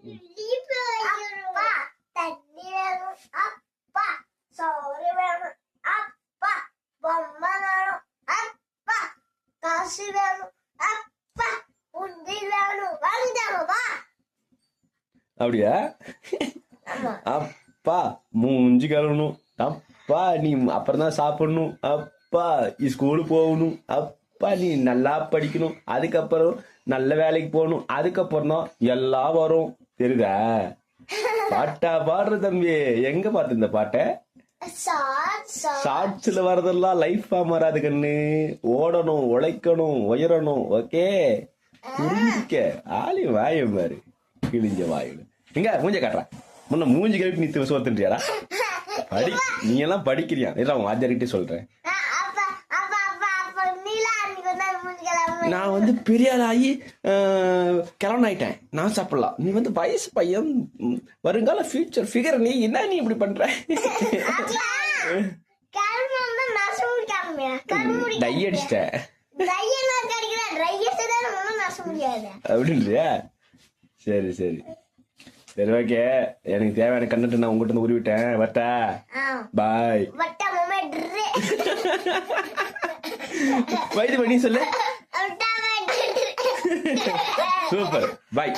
அப்பா தண்ணி வேணும், அப்பா சோறு வேணும், அப்பா பொம்மை வேணும், அப்பா காசு வேணும், அப்பா உண்டி வேணும், வாங்கிட்டாங்கப்பா. அப்படியா? அப்பா மூஞ்சி கழுவணும், அப்பா நீ அப்புறம் தான் சாப்பிடணும், அப்பா நீ ஸ்கூலு போகணும், அப்பா நீ நல்லா படிக்கணும், அதுக்கப்புறம் நல்ல வேலைக்கு போகணும், அதுக்கப்புறம் தான் எல்லாம் வரும். தெரியுதா? பாட்டா பாடுற தம்பி. எங்க பார்த்து இந்த பாட்டை? ஷார்ட்ஸ்ல வரதெல்லாம் லைஃபா மாறாது கண்ணு. ஓடணும், உழைக்கணும், உயரணும். ஓகே, புரிஞ்சுக்க. ஆளி வாயம் பாரு, கிழிஞ்ச வாயில. எங்க மூஞ்ச காட்டுறா? முன்ன மூஞ்சி கழுவி நீ சோத்துட்டியாடா? படி, நீ எல்லாம் படிக்கிறியா? இல்ல உன் ஆச்சாரிக்கிட்டே சொல்றேன். நான் வந்து பெரிய ஆளாகி கிளம்பி ஆயிட்டேன், நான் சாப்பிடலாம். நீ வந்து வயசு பையன், வருங்கால ஃபியூச்சர் ஃபிகர், நீ என்ன நீ இப்படி பண்ற? டை அடிச்சிட்ட அப்படின்றியா? சரி சரி சரி, ஓகே. எனக்கு தேவையான கண்டென்ட் நான் உங்ககிட்ட உருவிட்டேன். வட்டா பாய். வைத்து பண்ணி சொல்லு. சூப்பர், பாய்.